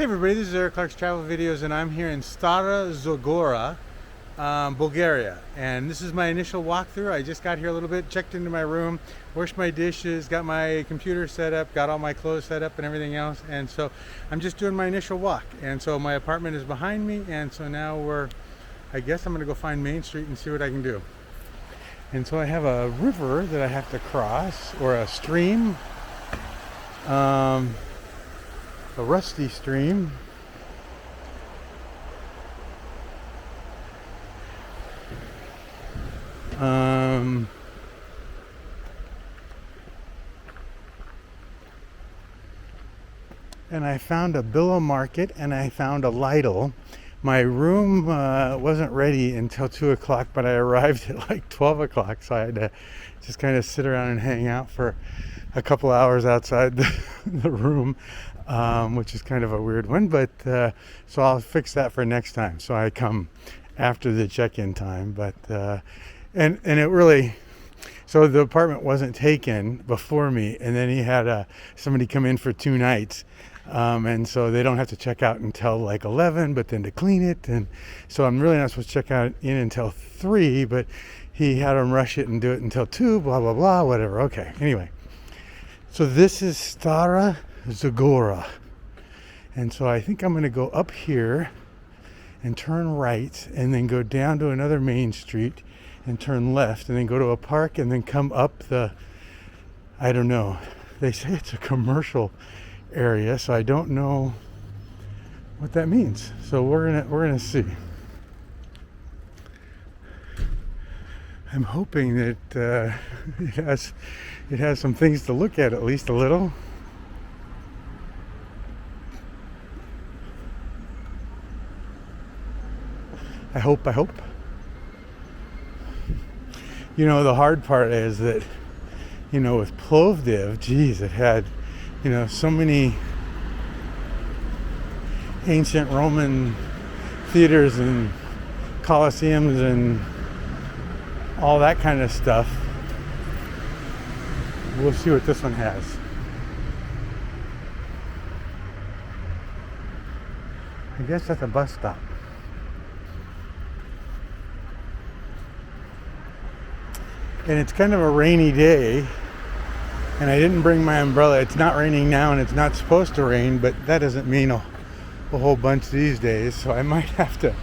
Hey everybody, this is Eric Clark's Travel Videos, and I'm here in Stara Zagora, Bulgaria. And this is my initial walkthrough. I just got here a little bit, checked into my room, washed my dishes, got my computer set up, got all my clothes set up and everything else. And so I'm just doing my initial walk. And so my apartment is behind me, and so now I guess I'm gonna go find Main Street and see what I can do. And so I have a river that I have to cross, or a stream. A rusty stream. And I found a Billow Market and I found a Lidl. My room wasn't ready until 2 o'clock, but I arrived at like 12 o'clock, so I had to just kind of sit around and hang out for a couple hours outside the room, which is kind of a weird one, but so I'll fix that for next time. So I come after the check-in time, but and it really, so the apartment wasn't taken before me, and then he had somebody come in for 2 nights. And so they don't have to check out until like 11, but then to clean it. And so I'm really not supposed to check out in until 3, but he had them rush it and do it until 2, blah, blah, blah, whatever. Okay. Anyway, so this is Stara Zagora. And so I think I'm going to go up here and turn right and then go down to another main street and turn left and then go to a park and then come up I don't know. They say it's a commercial area, so I don't know what that means. So we're gonna see. I'm hoping that it has some things to look at least a little. I hope. You know, the hard part is that, you know, with Plovdiv, geez, it had, you know, so many ancient Roman theaters and colosseums and all that kind of stuff. We'll see what this one has. I guess that's a bus stop. And it's kind of a rainy day. And I didn't bring my umbrella. It's not raining now and it's not supposed to rain, but that doesn't mean a whole bunch these days. So I might have to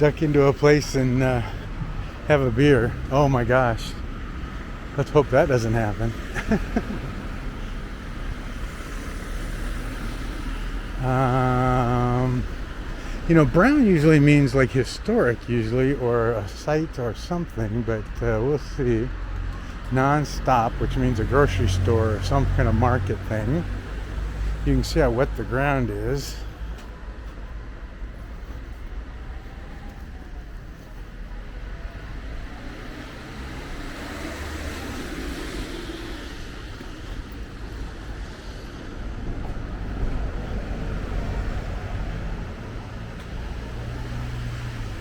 duck into a place and have a beer. Oh my gosh. Let's hope that doesn't happen. You know, brown usually means like historic usually, or a site or something, but we'll see. Non-stop, which means a grocery store or some kind of market thing. You can see how wet the ground is.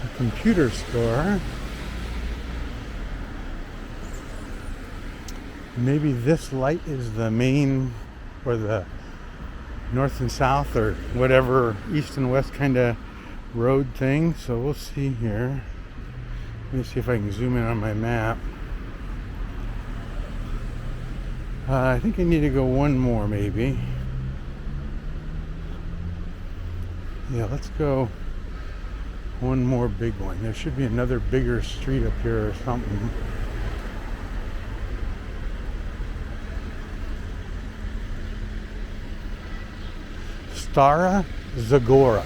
A computer store. Maybe this light is the main, or the north and south, or whatever east and west kind of road thing. So we'll see here. Let me see if I can zoom in on my map. I think I need to go one more maybe. Yeah, let's go one more big one. There should be another bigger street up here or something. Stara Zagora.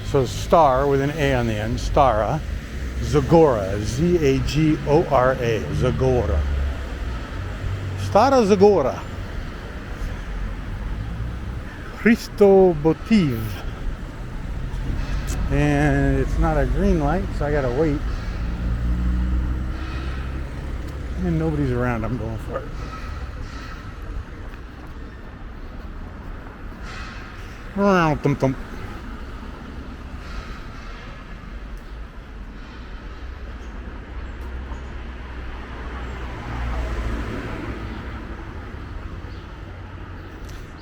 So star with an A on the end. Stara Zagora. Z-A-G-O-R-A. Zagora. Stara Zagora. Christo Botiv. And it's not a green light, so I gotta wait. And nobody's around. I'm going for it.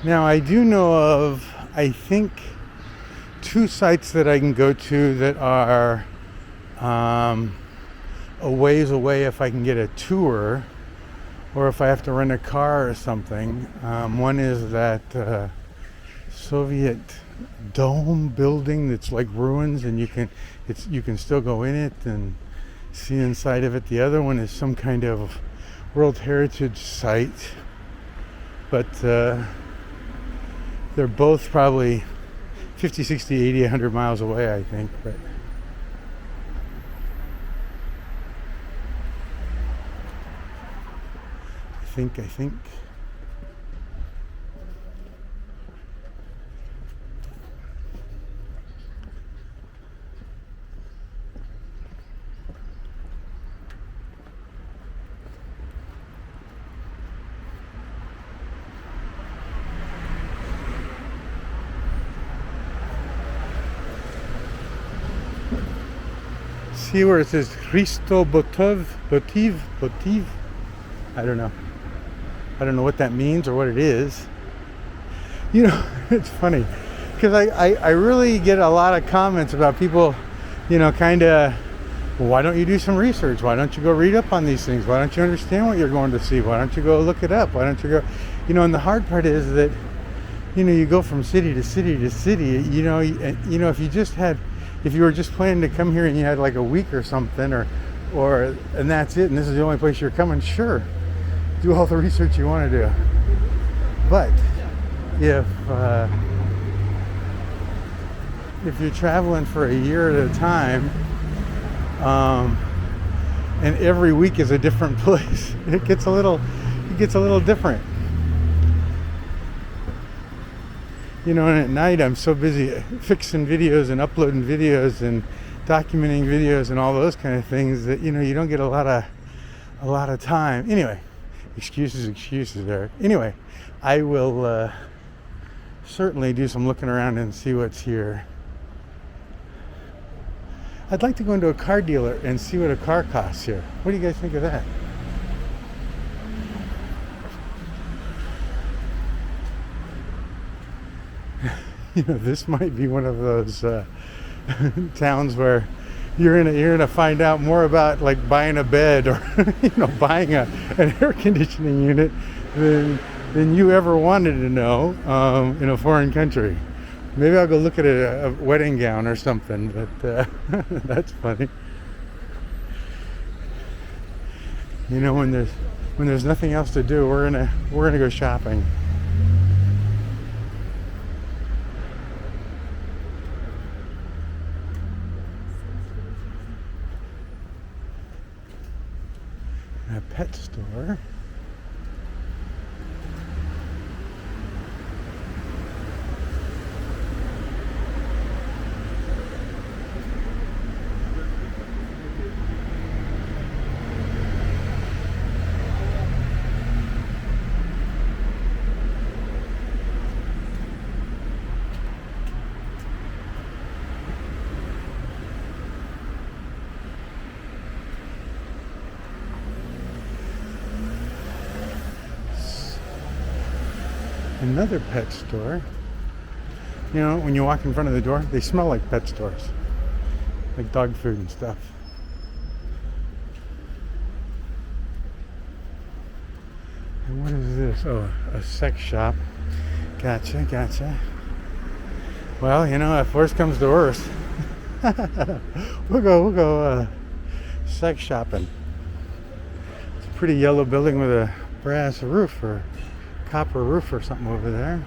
Now I do know of, I think 2 sites that I can go to that are a ways away if I can get a tour, or if I have to rent a car or something. One is that Soviet dome building that's like ruins, and you can still go in it and see inside of it. The other one is some kind of World Heritage Site, but they're both probably 50, 60, 80, 100 miles away, I think. But I think. See where it says Christo Botiv? I don't know. I don't know what that means or what it is. You know, it's funny because I really get a lot of comments about people, you know, kind of, well, why don't you do some research? Why don't you go read up on these things? Why don't you understand what you're going to see? Why don't you go look it up? Why don't you go, you know, and the hard part is that, you know, you go from city to city to city, you know, if you were just planning to come here and you had like a week or something, or and that's it, and this is the only place you're coming, sure, do all the research you want to do. But if you're traveling for a year at a time, and every week is a different place, it gets a little different. You know, and at night I'm so busy fixing videos and uploading videos and documenting videos and all those kind of things that, you know, you don't get a lot of time. Anyway, excuses there. Anyway, I will certainly do some looking around and see what's here. I'd like to go into a car dealer and see what a car costs here. What do you guys think of that? You know, this might be one of those towns where you're gonna find out more about like buying a bed or you know, buying an air conditioning unit than you ever wanted to know in a foreign country. Maybe I'll go look at a wedding gown or something, but that's funny. You know, when there's nothing else to do, we're gonna go shopping. A pet store. Another pet store. You know, when you walk in front of the door, they smell like pet stores, like dog food and stuff. And what is this? Oh, a sex shop. Gotcha. Well, you know, if worst comes to worst, we'll go sex shopping. It's a pretty yellow building with a brass roof or copper roof or something over there.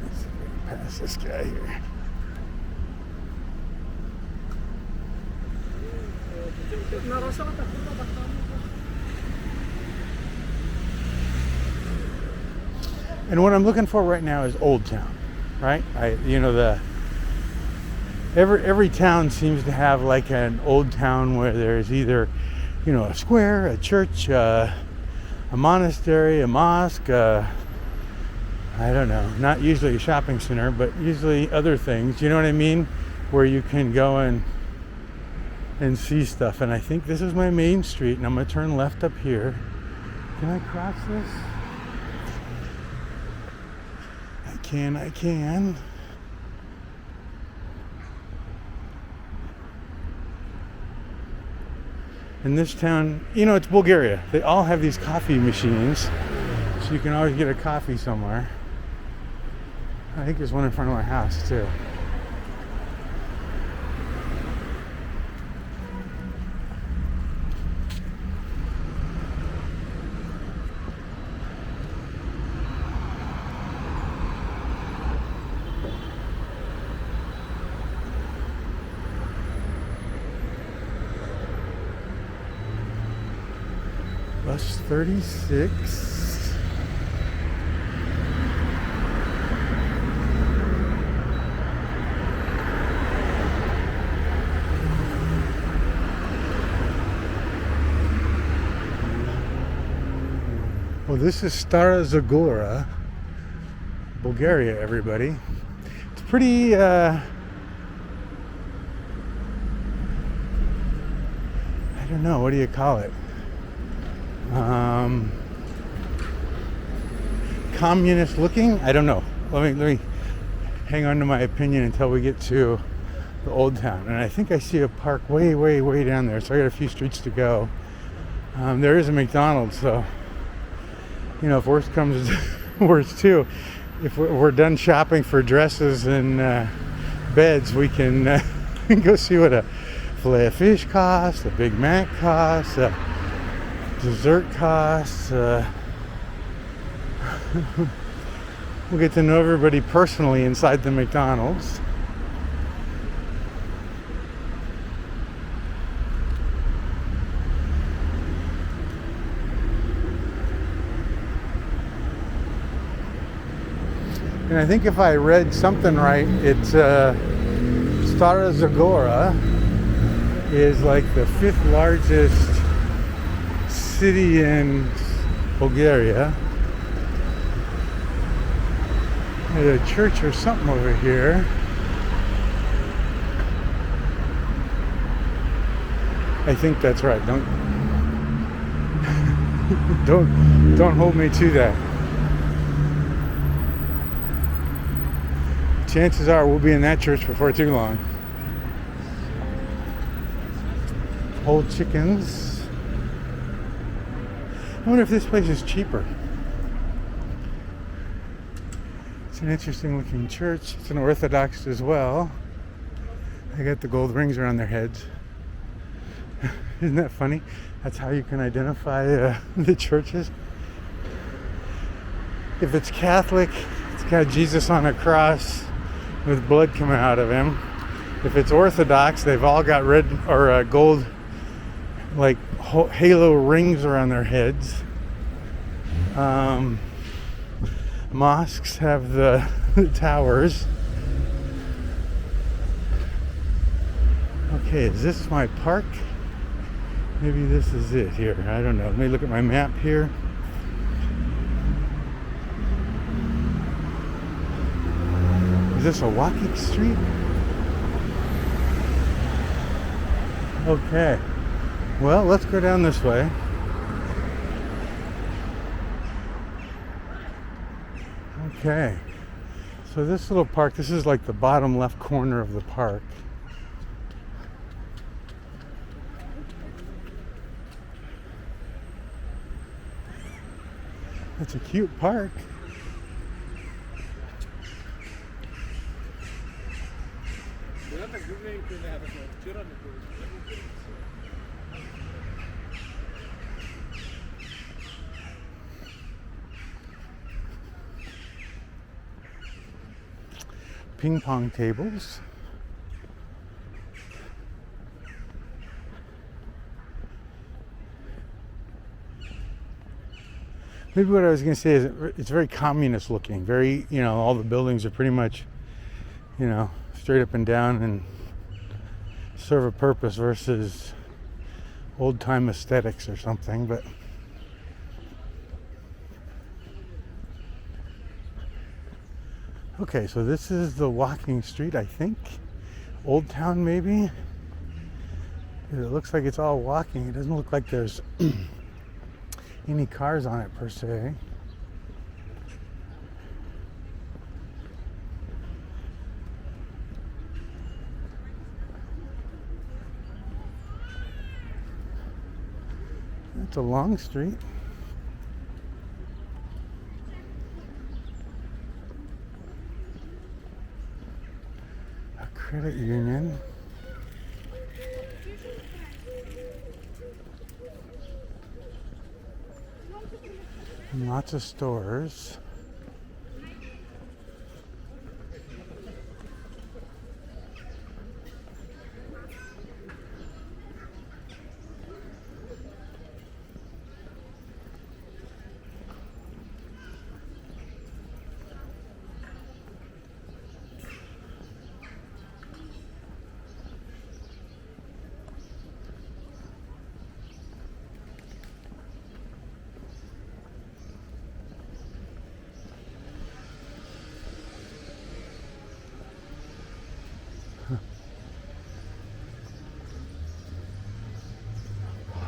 Let's see if we can pass this guy here. And what I'm looking for right now is Old Town, right? Every town seems to have like an old town where there's either, you know, a square, a church, a monastery, a mosque, I don't know, not usually a shopping center, but usually other things, you know what I mean? Where you can go and and see stuff. And I think this is my main street, and I'm gonna turn left up here. Can I cross this? I can. In this town, you know, it's Bulgaria. They all have these coffee machines, so you can always get a coffee somewhere. I think there's one in front of my house too. Bus 36. Well, this is Stara Zagora, Bulgaria, everybody. It's pretty, I don't know, what do you call it? Communist looking? I don't know. Let me hang on to my opinion until we get to the old town. And I think I see a park way down there. So I got a few streets to go. There is a McDonald's, so you know, if worse comes to worse too, if we're done shopping for dresses and beds, we can go see what a fillet of fish costs, a Big Mac costs, a dessert costs. We'll get to know everybody personally inside the McDonald's. And I think if I read something right, it's Stara Zagora is like the 5th largest city in Bulgaria. There's a church or something over here. I think that's right. Don't hold me to that. Chances are we'll be in that church before too long. Whole chickens. I wonder if this place is cheaper. It's an interesting looking church. It's an Orthodox as well. They got the gold rings around their heads. Isn't that funny? That's how you can identify the churches. If it's Catholic, it's got Jesus on a cross with blood coming out of him. If it's Orthodox, they've all got red or gold, like halo rings around their heads. Mosques have the towers. Okay, is this my park? Maybe this is it here. I don't know. Let me look at my map here. Is this a walking street? Okay. Well, let's go down this way. Okay. So this little park, this is like the bottom left corner of the park. It's a cute park. Ping pong tables. Maybe what I was going to say is it's very communist looking. Very, you know, all the buildings are pretty much, you know, straight up and down and serve a purpose versus old time aesthetics or something. But okay, so this is the walking street, I think. Old Town, maybe. It looks like it's all walking. It doesn't look like there's any cars on it per se. It's a long street. A credit union. And lots of stores.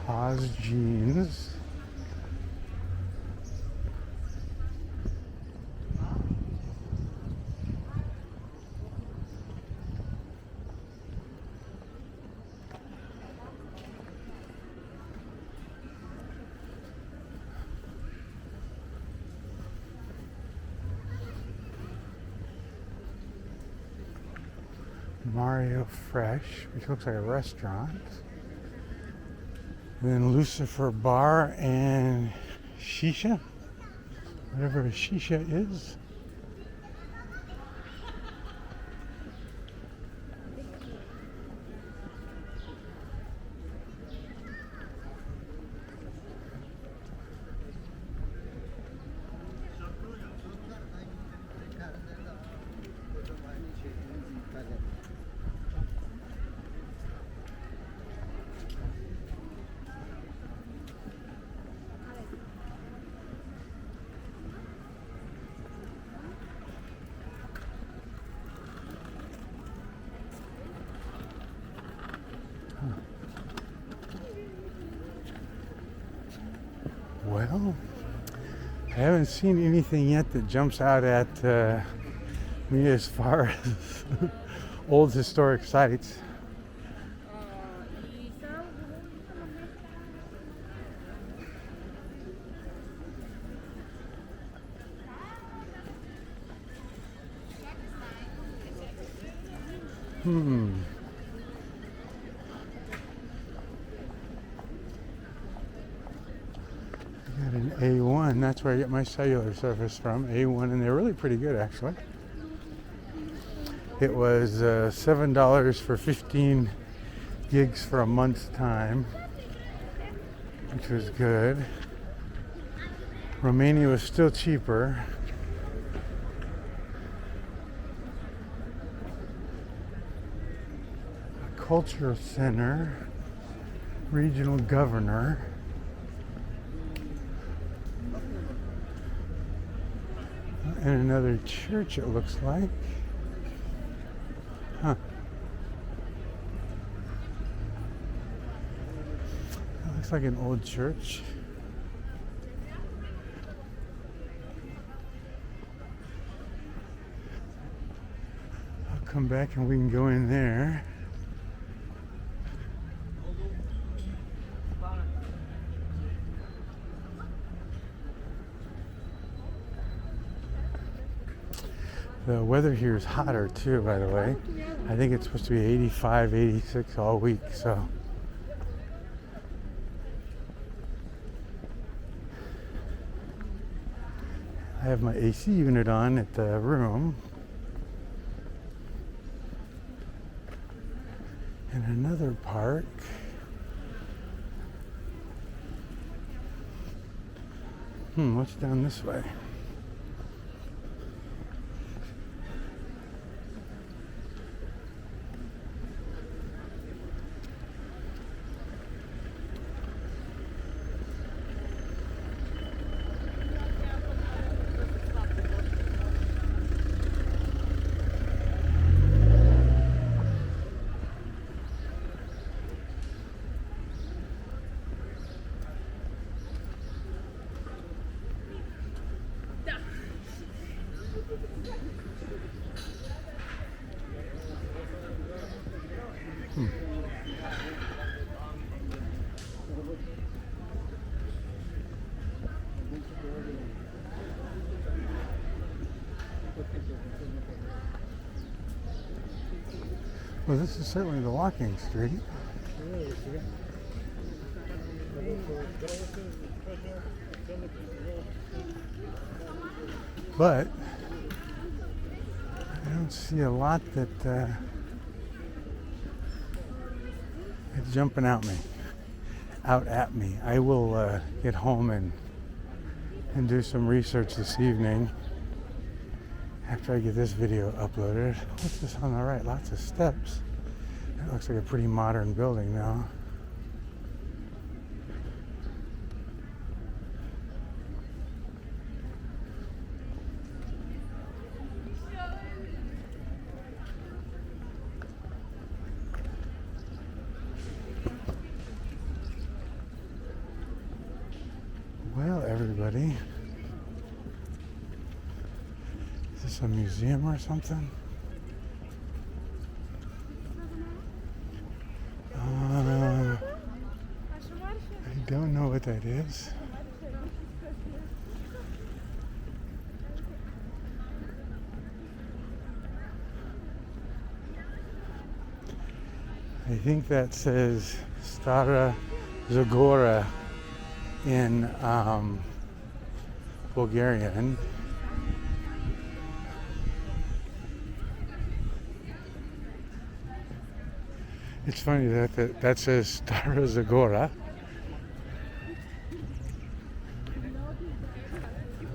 Haas jeans. Mario Fresh, which looks like a restaurant. And then Lucifer Bar and Shisha, whatever a Shisha is. Well, I haven't seen anything yet that jumps out at me as far as old historic sites. Got an A1, that's where I get my cellular service from, A1, and they're really pretty good actually. It was $7 for 15 gigs for a month's time, which was good. Romania was still cheaper. A cultural center, regional governor. And another church, it looks like. Huh. That looks like an old church. I'll come back and we can go in there. The weather here is hotter too, by the way. I think it's supposed to be 85, 86 all week, so. I have my AC unit on at the room. And another park. What's down this way? Hmm. Well, this is certainly the walking street. But I don't see a lot that is jumping out at me. I will get home and do some research this evening after I get this video uploaded. What's this on the right? Lots of steps. That looks like a pretty modern building now. Well, everybody, is this a museum or something? I don't know what that is. I think that says Stara Zagora in Bulgarian. It's funny that says Stara Zagora.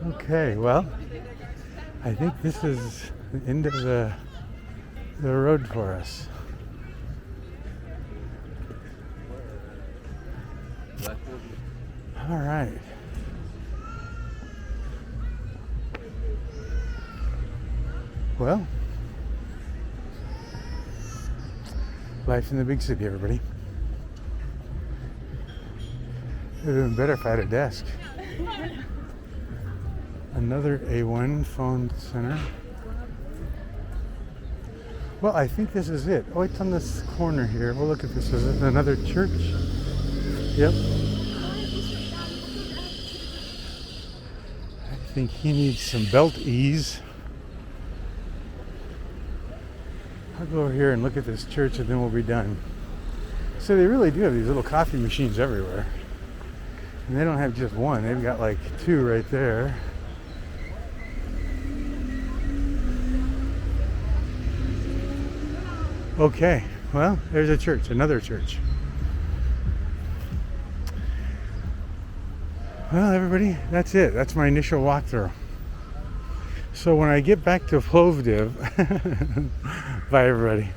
Okay, well, I think this is the end of the road for us. All right. Well, life in the big city, everybody. It would have been better if I had a desk. Another A1 phone center. Well, I think this is it. Oh, it's on this corner here. Well, look at this. Is it another church? Yep. I think he needs some belt ease. I'll go over here and look at this church and then we'll be done. So they really do have these little coffee machines everywhere. And they don't have just one. They've got like two right there. Okay, well, there's a church, another church. Well, everybody, that's it. That's my initial walkthrough. So when I get back to Plovdiv, bye everybody.